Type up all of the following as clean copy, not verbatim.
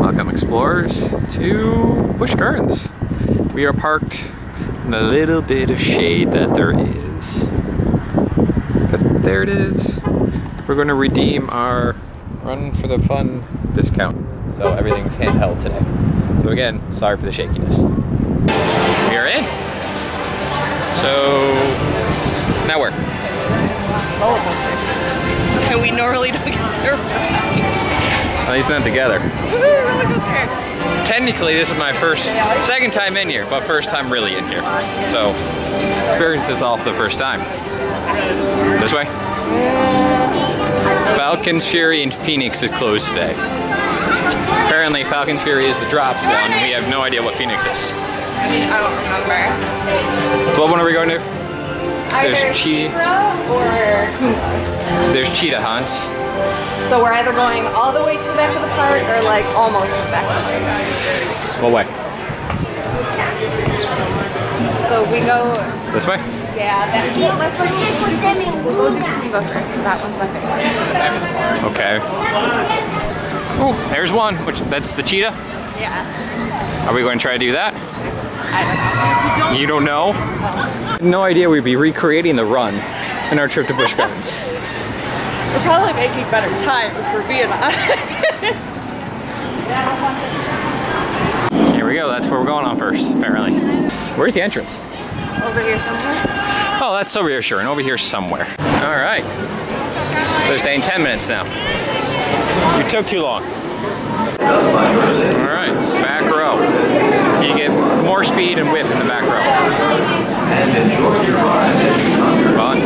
Welcome explorers to Busch Gardens. We are parked in the little bit of shade that there is. But there it is. We're going to redeem our Run for the Fun discount. So everything's handheld today. So again, sorry for the shakiness. We are in. So now where? Roller coasters. And we normally don't get to ride. At least not together. Roller coaster. Technically, this is my second time in here, but first time really in here. So, experience this all for the first time. This way. Falcon's Fury in Phoenix is closed today. Apparently, Falcon's Fury is the dropped one, and we have no idea what Phoenix is. I don't remember. So what one are we going to? Either Cheetah or Kumba. There's Cheetah Hunt. So we're either going all the way to the back of the park or like almost to the back of the park. What way? So we go... This way? Yeah, that we'll go to Kumba first, because that one's my favorite. Okay. Ooh, there's one. That's the cheetah? Yeah. Are we going to try to do that? I don't know. You don't know? I had no idea we'd be recreating the run in our trip to Busch Gardens. We're probably making better time if we're being honest. Here we go, that's where we're going on first, apparently. Where's the entrance? Over here somewhere? Oh, that's so reassuring, over here somewhere. All right. So they're saying 10 minutes now. You took too long. All right, back row. You get more speed and width in the back row. And enjoy your ride. Fun.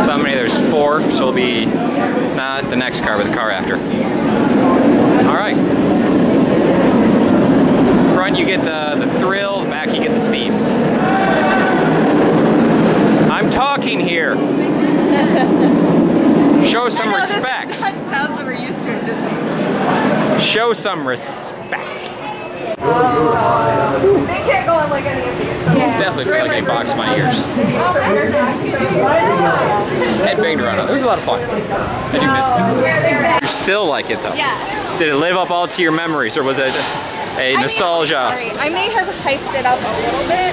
So how many? There's 4, so it'll be not the next car, but the car after. All right. Front you get the thrill, the back you get the speed. I'm talking here. Show some respect. This is not sounds that we're used to in Disney. Show some respect. They can't go on like any of these. Yeah. Definitely feel like they boxed my ears. Head banged around. It was a lot of fun. I do miss this. You still like it though? Yeah. Did it live up all to your memories, or was it a nostalgia? I may have hyped it up a little bit,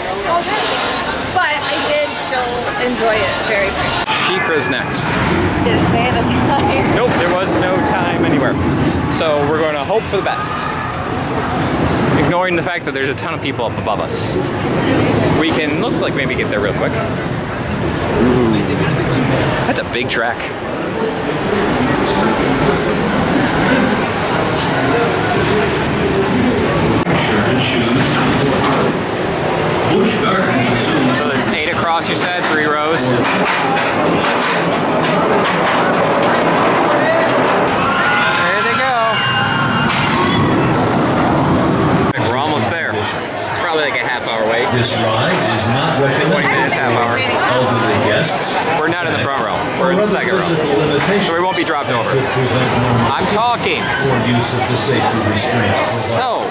but I did still enjoy it very much. Sheikah's next. Didn't say it at the time. Nope, there was no time anywhere. So we're going to hope for the best. Ignoring the fact that there's a ton of people up above us. We can, looks like maybe get there real quick. Ooh, that's a big track. So it's 8 across, you said, 3 rows. There they go. We're almost there. It's probably like a half-hour wait. This ride is not 20 minutes, half-hour. elderly guests. We're not in the front row. We're in the second row. So we won't be dropped over. I'm talking. Or use of the safety restraints. So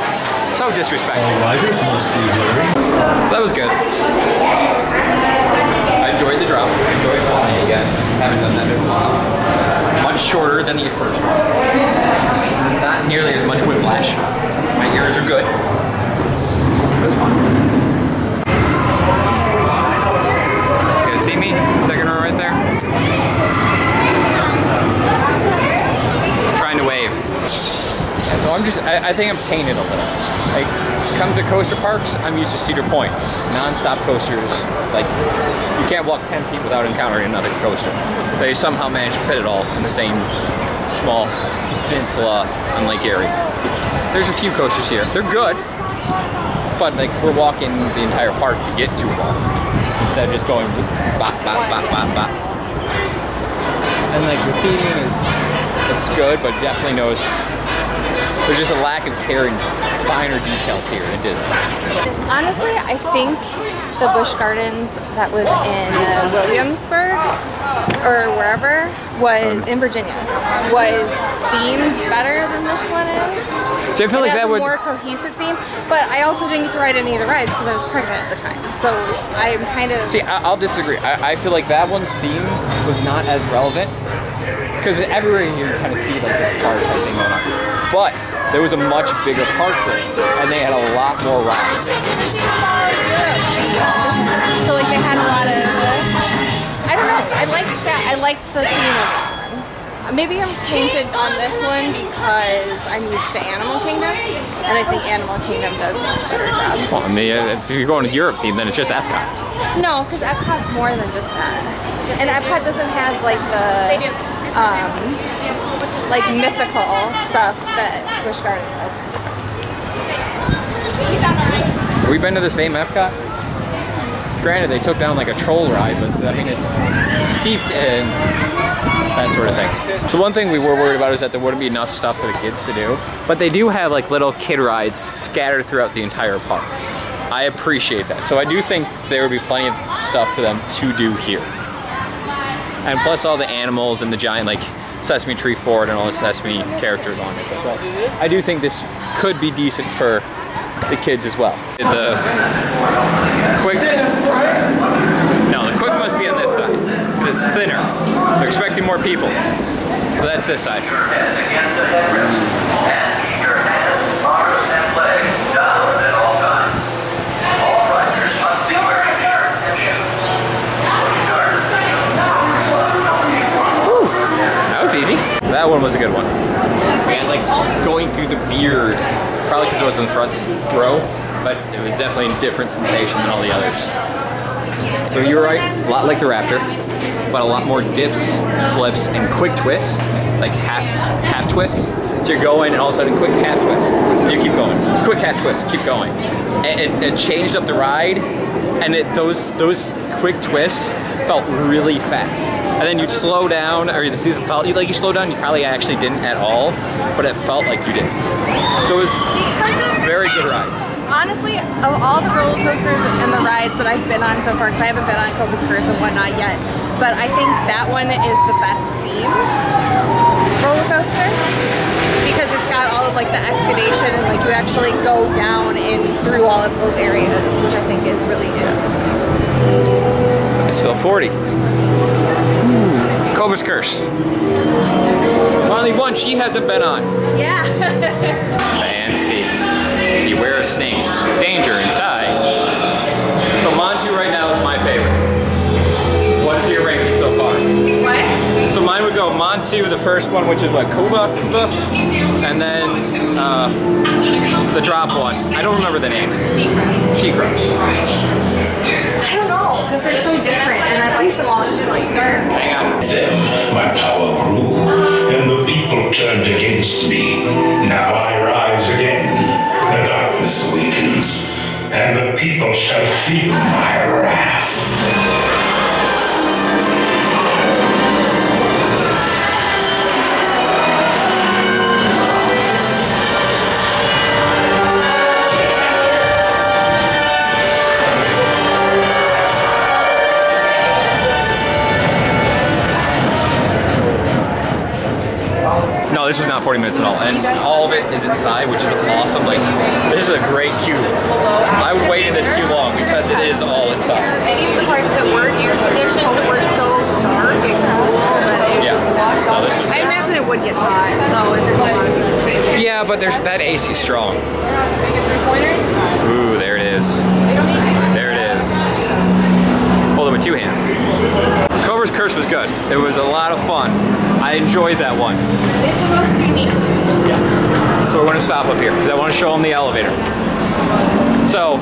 disrespectful. All riders must be wearing. So that was good. I enjoyed the drop. I enjoyed flying again. Haven't done that in a while. Much shorter than the first one. Not nearly as much whiplash. My ears are good. It was fun. You guys see me? Second row right there. Trying to wave. Yeah, so I think I'm tainted a little. Like, comes to coaster parks, I'm used to Cedar Point. Non-stop coasters, like, you can't walk 10 feet without encountering another coaster. They somehow managed to fit it all in the same small peninsula on Lake Erie. There's a few coasters here. They're good, but like, we're walking the entire park to get to them all, instead of just going bop, bop, bop, bop, bop. And like, the theming it's good, but definitely knows there's just a lack of care in finer details here in Disney. Honestly, I think the Busch Gardens that was in Williamsburg or wherever was in Virginia was themed better than this one is. So I feel like that would more cohesive theme, but I also didn't get to ride any of the rides because I was pregnant at the time. So I'm kind of I'll disagree. I feel like that one's theme was not as relevant because everywhere you kind of see like this car type thing going on. but there was a much bigger park there, and they had a lot more rides. So like they had a lot of, I don't know, I liked that. I liked the theme of that one. Maybe I'm tainted on this one because I'm used to Animal Kingdom, and I think Animal Kingdom does a much better job. Well, I mean, if you're going to Europe theme, then it's just Epcot. No, because Epcot's more than just that. And Epcot doesn't have like the like mythical stuff that Busch Gardens has. Have we been to the same Epcot? Granted, they took down like a troll ride, but I mean, it's steep and that sort of thing. So one thing we were worried about is that there wouldn't be enough stuff for the kids to do, but they do have like little kid rides scattered throughout the entire park. I appreciate that. So I do think there would be plenty of stuff for them to do here. And plus all the animals and the giant like Sesame Tree Fort and all the Sesame characters on it. So I do think this could be decent for the kids as well. The quick, no, the quick must be on this side, because it's thinner. They're expecting more people. So that's this side. That was easy. That one was a good one. And like going through the beard, probably because it was in the front row, but it was definitely a different sensation than all the others. So you're right, a lot like the Raptor, but a lot more dips, flips, and quick twists, like half twists. So you're going and all of a sudden quick half twist. You keep going, quick half twist, keep going. And it changed up the ride, and those quick twists felt really fast. And then you'd slow down, or the season felt like you slowed down, you probably actually didn't at all, but it felt like you did. So it was a very good ride. Honestly, of all the roller coasters and the rides that I've been on so far, because I haven't been on Busch Gardens and whatnot yet, but I think that one is the best themed roller coaster because it's got all of like the excavation and like you actually go down and through all of those areas, which I think is really interesting. It's still 40. Cobra's Curse. Finally one she hasn't been on. Yeah. Fancy. Beware of snakes. Danger inside. So Montu right now is my favorite. What is your ranking so far? What? So mine would go Montu, the first one, which is what, Kuba, and then the drop one. I don't remember the names. She-Crow. I don't know, because they're so different, and I like them all. Like they're. Hang on. Then my power grew, and the people turned against me. Now I rise again. The darkness awakens, and the people shall feel my wrath. No, this was not 40 minutes at all, and all of it is inside, which is awesome. Like, this is a great queue. I would wait in this queue long because it is all inside. Any of the parts that weren't air conditioned were so dark and cool that Yeah. No, this was I good. imagine it would get hot though if there's a lot of people. Yeah, but there's that AC strong. Ooh, there it is. There it is. Hold it with two hands. Cobra's Curse was good. It was a lot of fun. I enjoyed that one. It's the most unique. Yeah. So we're going to stop up here because I want to show them the elevator. So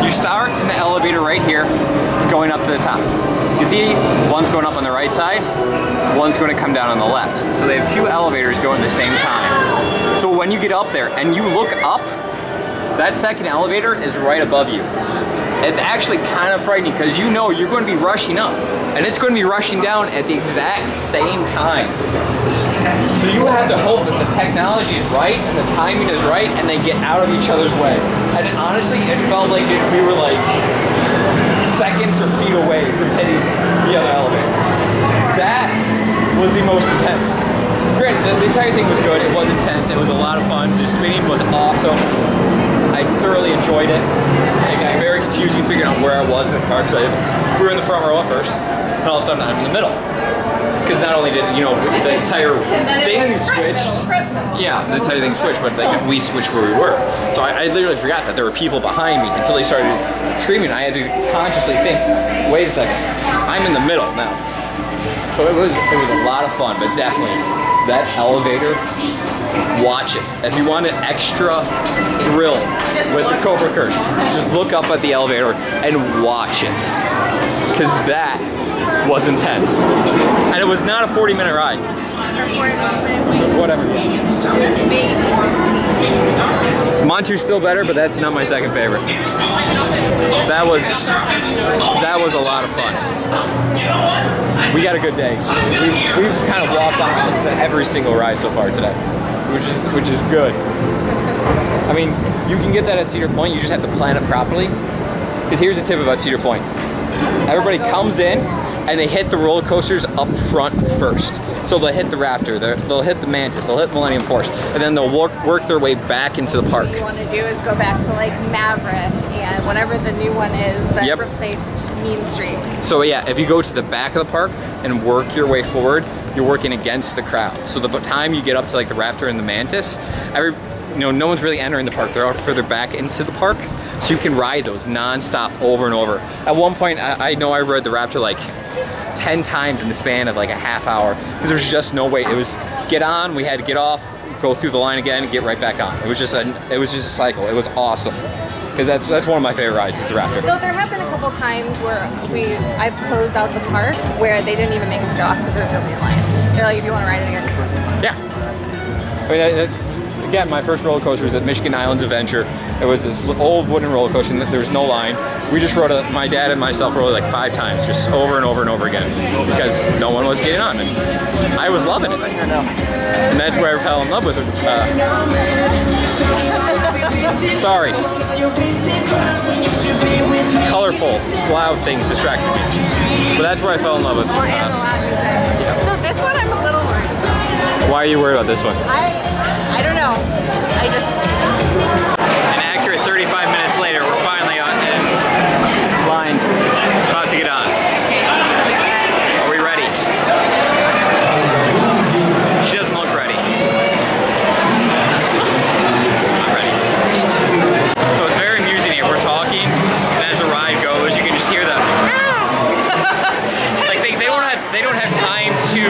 you start in the elevator right here, going up to the top. You can see one's going up on the right side, one's going to come down on the left. So they have two elevators going at the same time. So when you get up there and you look up, that second elevator is right above you. It's actually kind of frightening because you know you're going to be rushing up and it's going to be rushing down at the exact same time. So you have to hope that the technology is right and the timing is right and they get out of each other's way. And honestly, it felt like we were like seconds or feet away from hitting the other elevator. That was the most intense. Granted, the entire thing was good. It was intense. It was a lot of fun. The spinning was awesome. I thoroughly enjoyed it. It got very confusing figuring out where I was in the park. So we were in the front row at first, and all of a sudden I'm in the middle. because not only did the entire thing switched, yeah, the entire thing switched, but like we switched where we were. So I literally forgot that there were people behind me until they started screaming. I had to consciously think, wait a second, I'm in the middle now. So it was a lot of fun, but definitely that elevator. Watch it. If you want an extra thrill with the Cobra Curse, just look up at the elevator and watch it. Because that was intense. And it was not a 40-minute ride. Whatever. Montu's still better, but that's not my second favorite. That was a lot of fun. We got a good day. We've kind of walked on to every single ride so far today, which is good. I mean, you can get that at Cedar Point. You just have to plan it properly. Because here's the tip about Cedar Point. Everybody comes in and they hit the roller coasters up front first. So they'll hit the Raptor, they'll hit the Mantis, they'll hit Millennium Force, and then they'll work their way back into the park. What you want to do is go back to like Maverick and whatever the new one is that replaced Mean Street. So yeah, if you go to the back of the park and work your way forward, you're working against the crowd. So the time you get up to like the Raptor and the Mantis, no one's really entering the park. They're all further back into the park. So you can ride those non-stop over and over. At one point, I know I rode the Raptor like 10 times in the span of like a half hour because there's just no way. It was get on, we had to get off, go through the line again, and get right back on. It was just a cycle. It was awesome. Because that's one of my favorite rides is the Raptor. Though there have been a couple times where I've closed out the park where they didn't even make us get off because there was nobody in line. They're like, if you want to ride it again, just work. Yeah. I mean, again, my first roller coaster was at Michigan Islands Adventure. It was this old wooden roller coaster and there was no line. We just rode it, my dad and myself rode it like 5 times, just over and over and over again because no one was getting on and I was loving it. And that's where I fell in love with it. Sorry. Colorful, loud things distracted me. But that's where I fell in love with it. So this one I'm a little worried about. Why are you worried about this one? I don't know. An accurate 35 minutes later, we're finally on in line, about to get on. Are we ready? She doesn't look ready. I'm ready. So it's very amusing here. We're talking, and as the ride goes, you can just hear the like they don't have time to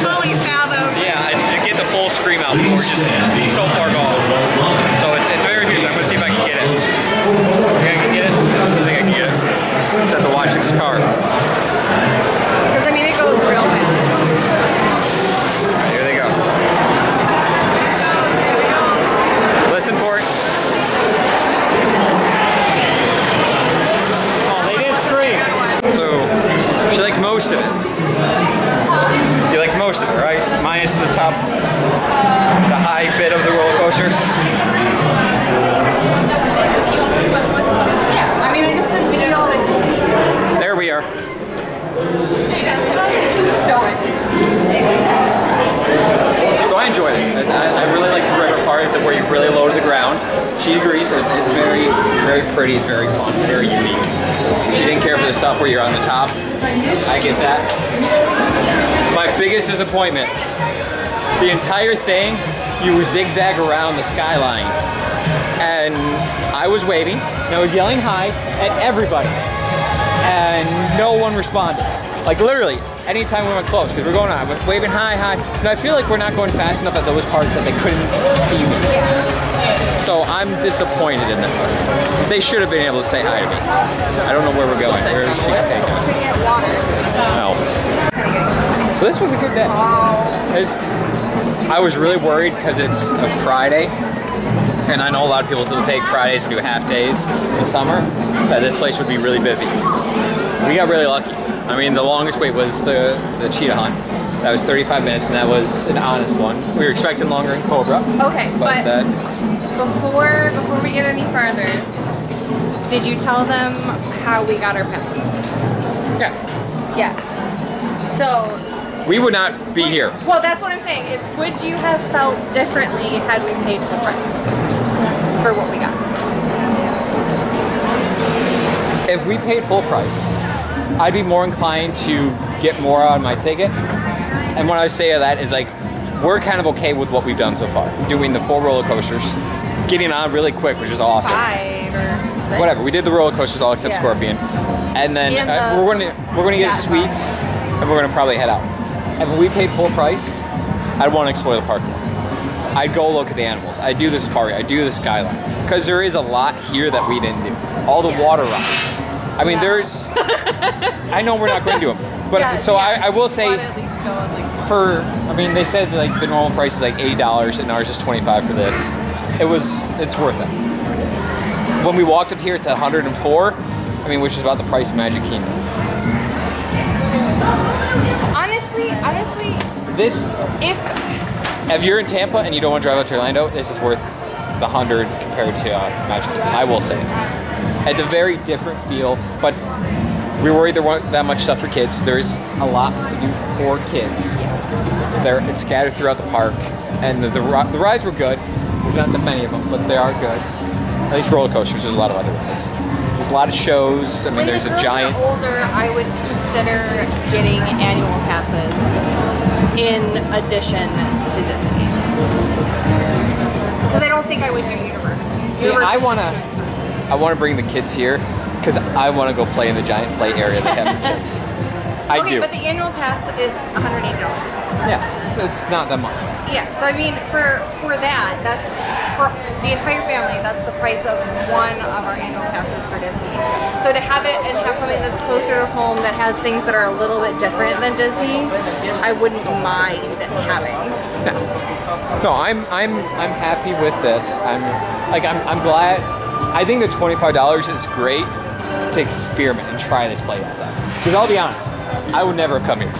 Fully fathom. Yeah, to get the full scream out before we're just so far gone. So it's very amusing. I'm gonna see if I can get it. Okay, I can get it? I think I can get it. Just have to watch this car. Because I mean it goes real fast. Alright, here they go. Listen for it. Oh, they didn't scream. So she liked most of it. You liked most of it, right? Minus the top, the high bit of the roller coaster. Yeah, I mean I just didn't feel. There we are. So I enjoyed it. I really like the river part where you really low to the ground. She agrees. It's very, very pretty. It's very fun. Very unique. She didn't care for the stuff where you're on the top. I get that. My biggest disappointment. The entire thing, you zigzag around the skyline. And I was waving, and I was yelling hi at everybody. And no one responded. Like literally, anytime we went close, because we're going on, I was waving hi, hi. And I feel like we're not going fast enough at those parts that they couldn't see me. So I'm disappointed in them. They should have been able to say hi to me. I don't know where we're going. Where is she taking us? No. So this was a good day. I was really worried because it's a Friday. And I know a lot of people do take Fridays and do half days in the summer, that this place would be really busy. We got really lucky. I mean, the longest wait was the cheetah hunt. That was 35 minutes, and that was an honest one. We were expecting longer in Cobra. Okay, but before we get any farther, did you tell them how we got our passes? Yeah. Yeah. So we would not be here. Well, that's what I'm saying, is would you have felt differently had we paid full price for what we got? If we paid full price, I'd be more inclined to get more out of my ticket. And when I say that is like, we're kind of okay with what we've done so far. Doing the 4 roller coasters, getting on really quick, which is awesome. 5 or 6. Whatever, we did the roller coasters all except Scorpion. And then we're gonna get sweets, and we're gonna probably head out. And when we paid full price, I'd want to explore the park more. I'd go look at the animals. I'd do the safari. I'd do the skyline. Because there is a lot here that we didn't do. All the water rides. I mean, there's... I know we're not going to do them. But I will say, I mean, they said like the normal price is like $80 and ours is $25 for this. It's worth it. When we walked up here, it's at $104. I mean, which is about the price of Magic Kingdom. Honestly, this... If you're in Tampa and you don't want to drive out to Orlando, this is worth the 100 compared to Magic Kingdom, I will say. It's a very different feel, but we're worried there weren't that much stuff for kids. There's a lot to do for kids. It's scattered throughout the park, and the rides were good. There's not that many of them, but they are good. At least roller coasters, there's a lot of other rides. There's a lot of shows. I mean, there's a giant... When the girls are older, I would consider getting annual passes in addition to Disney. Because I don't think I would do Universal. I want to bring the kids here because I want to go play in the giant play area they have for kids. I do. But the annual pass is $180. Yeah, so it's not that much. Yeah, so I mean, for that, that's for the entire family. That's the price of one of our annual passes for Disney. So to have it and have something that's closer to home that has things that are a little bit different than Disney, I wouldn't mind having. No, I'm happy with this. I'm glad. I think the $25 is great to experiment and try this play outside. Because I'll be honest, I would never have come here.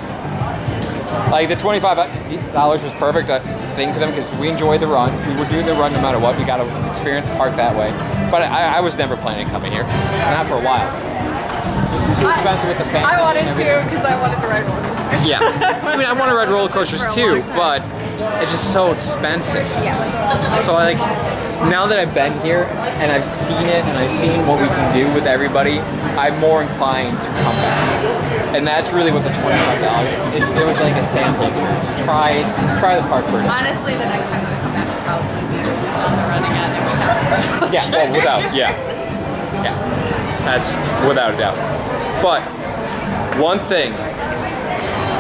Like the $25 was perfect thing for them because we enjoy the run. We would do the run no matter what. We got to experience the park that way. But I was never planning on coming here. Not for a while. It's just too expensive with the family. I wanted to because I wanted to ride roller coasters. Yeah. I mean, I want to ride roller coasters too, but it's just so expensive. Yeah. So like, now that I've been here and I've seen it and I've seen what we can do with everybody, I'm more inclined to come back. And that's really what the $25 it was like a sample experience. Try the park for it. Honestly, the next time that I come back will probably be on the run again and we have Yeah, well, yeah. That's without a doubt. But one thing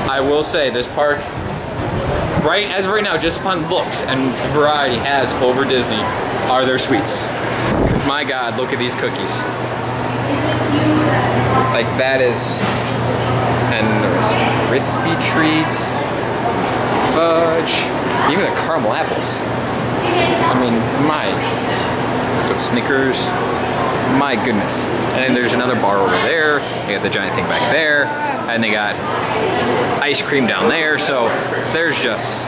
I will say, this park, as of right now, just upon looks and the variety has over Disney, are their sweets. Because my God, look at these cookies. Like that is, and there's crispy treats, fudge, even the caramel apples. I mean, so Snickers, my goodness. And then there's another bar over there. They got the giant thing back there, and they got ice cream down there. So there's just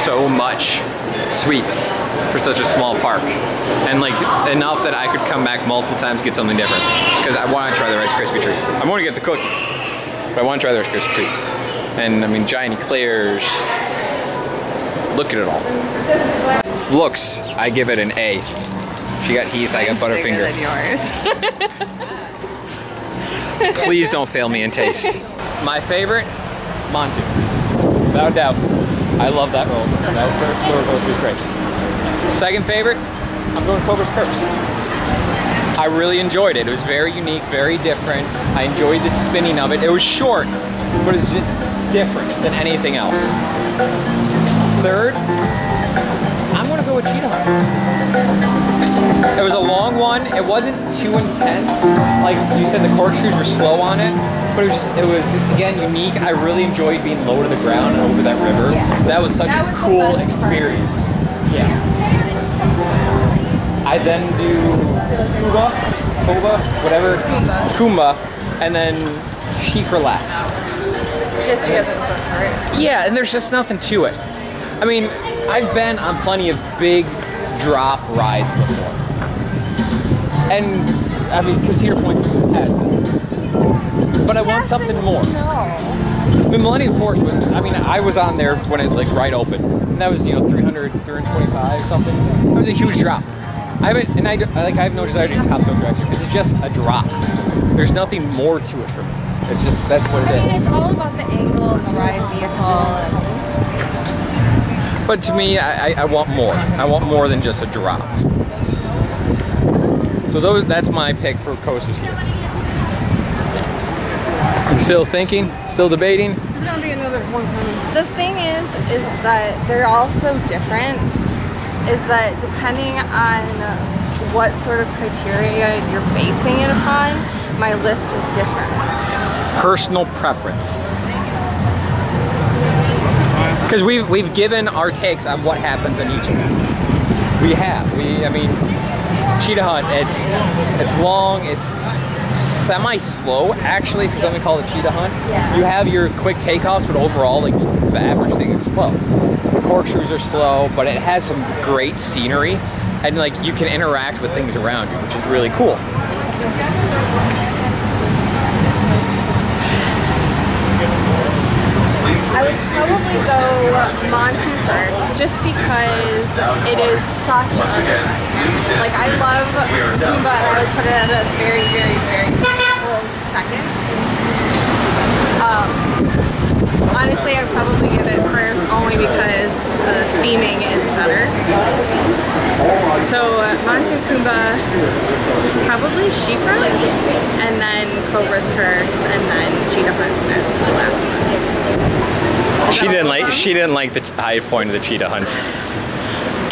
so much sweets for such a small park, and like enough that I could come back multiple times, get something different, because I want to try the Rice Krispie treat. I want to get the cookie, but I want to try the Rice Krispie treat. And I mean, giant eclairs. Look at it all. Looks, I give it an A. She got Heath, I got Butterfinger. Please don't fail me in taste. My favorite, Montu. Without a doubt. I love that roller coaster. That roller coaster is great. Second favorite, I'm going Cobra's Curse. I really enjoyed it. It was very unique, very different. I enjoyed the spinning of it. It was short, but it's just different than anything else. Third, I'm gonna go with Cheetah Hunt. It was a long one. It wasn't too intense. Like you said, the corkscrews were slow on it, but it was again unique. I really enjoyed being low to the ground and over that river. Yeah. That was such a cool experience. Yeah. I then do Kumba, and then Shikra last. Just because it's so short. Yeah, and there's just nothing to it. I mean, I've been on plenty of big drop rides before. And, I mean, Cedar Point has them. But I want something more. The Millennium Force was, I mean, I was on there when it, like, right opened. And that was, 325 something. That was a huge drop. I have no desire to do top toe direction because it's just a drop. There's nothing more to it for me. It's just, that's what it I mean, is. it's all about the angle and the ride vehicle. But to me, I want more. I want more than just a drop. So that's my pick for coasters here. You still thinking? Still debating? There's gonna be another one coming. The thing is that they're all so different. Is that depending on what sort of criteria you're basing it upon, my list is different. Personal preference. Because we've given our takes on what happens in each of them. We have. I mean, Cheetah Hunt. It's long. It's semi-slow actually for something called a Cheetah Hunt. Yeah. You have your quick takeoffs, but overall, like the average thing is slow. The corkscrews are slow, but it has some great scenery, and like you can interact with things around you, which is really cool. I would probably go Montu first, just because it is such a like I love Pumbaa, and I would put it at a very, very, very, very close second. Honestly, I'd probably give it first only because the theming is better. So Montu, Pumbaa, probably Sheepra, and then Cobra's Curse, and then Cheetah Hunt as the last one. She didn't like the high point of the Cheetah Hunt.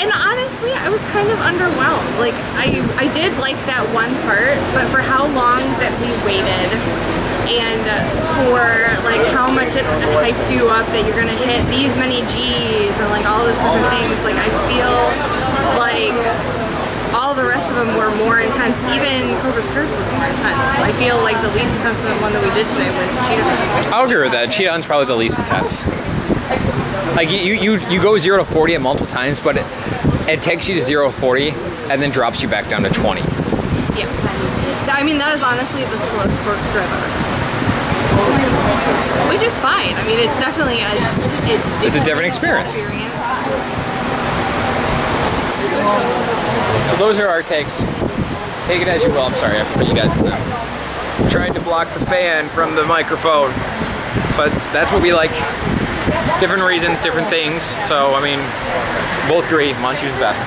And honestly, I was kind of underwhelmed. Like I did like that one part, but for how long that we waited, and for like how much it hypes you up that you're gonna hit these many G's and like all these different things, like I feel like all the rest of them were more intense. Even Cobra's Curse was more intense. I feel like the least intense one that we did today was Cheetah Hunt. I'll agree with that. Cheetah Hunt's probably the least intense. Like you go 0 to 40 at multiple times, but it takes you to 0 to 40 and then drops you back down to 20. Yeah. I mean, that is honestly the slowest corkscrew ever. Which is fine. I mean, it's definitely It's a different experience. So those are our takes. Take it as you will. I'm sorry, I put you guys in that. Tried to block the fan from the microphone, but that's what we like. Different reasons, different things. So, I mean, both agree, Montu's the best.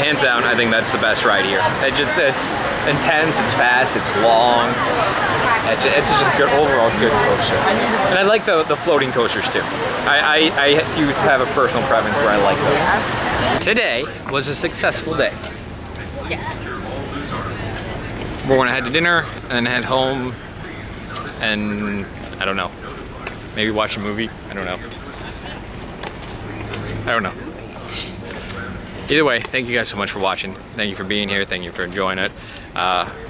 Hands down, I think that's the best ride here. It's intense, it's fast, it's long. It's just good, overall good coaster. And I like the floating coasters too. I do have a personal preference where I like those. Today was a successful day. Yeah. We're gonna head to dinner and then head home and I don't know. Maybe watch a movie. I don't know. Either way, thank you guys so much for watching. Thank you for being here. Thank you for enjoying it.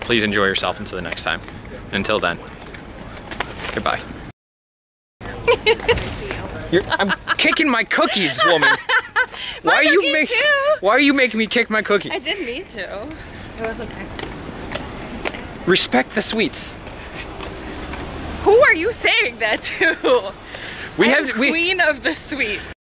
Please enjoy yourself until the next time. Until then, goodbye. I'm kicking my cookies, woman. Why are you making me kick my cookie? I didn't mean to. It was an accident. Respect the sweets. Who are you saying that to? We I'm have queen of the sweets.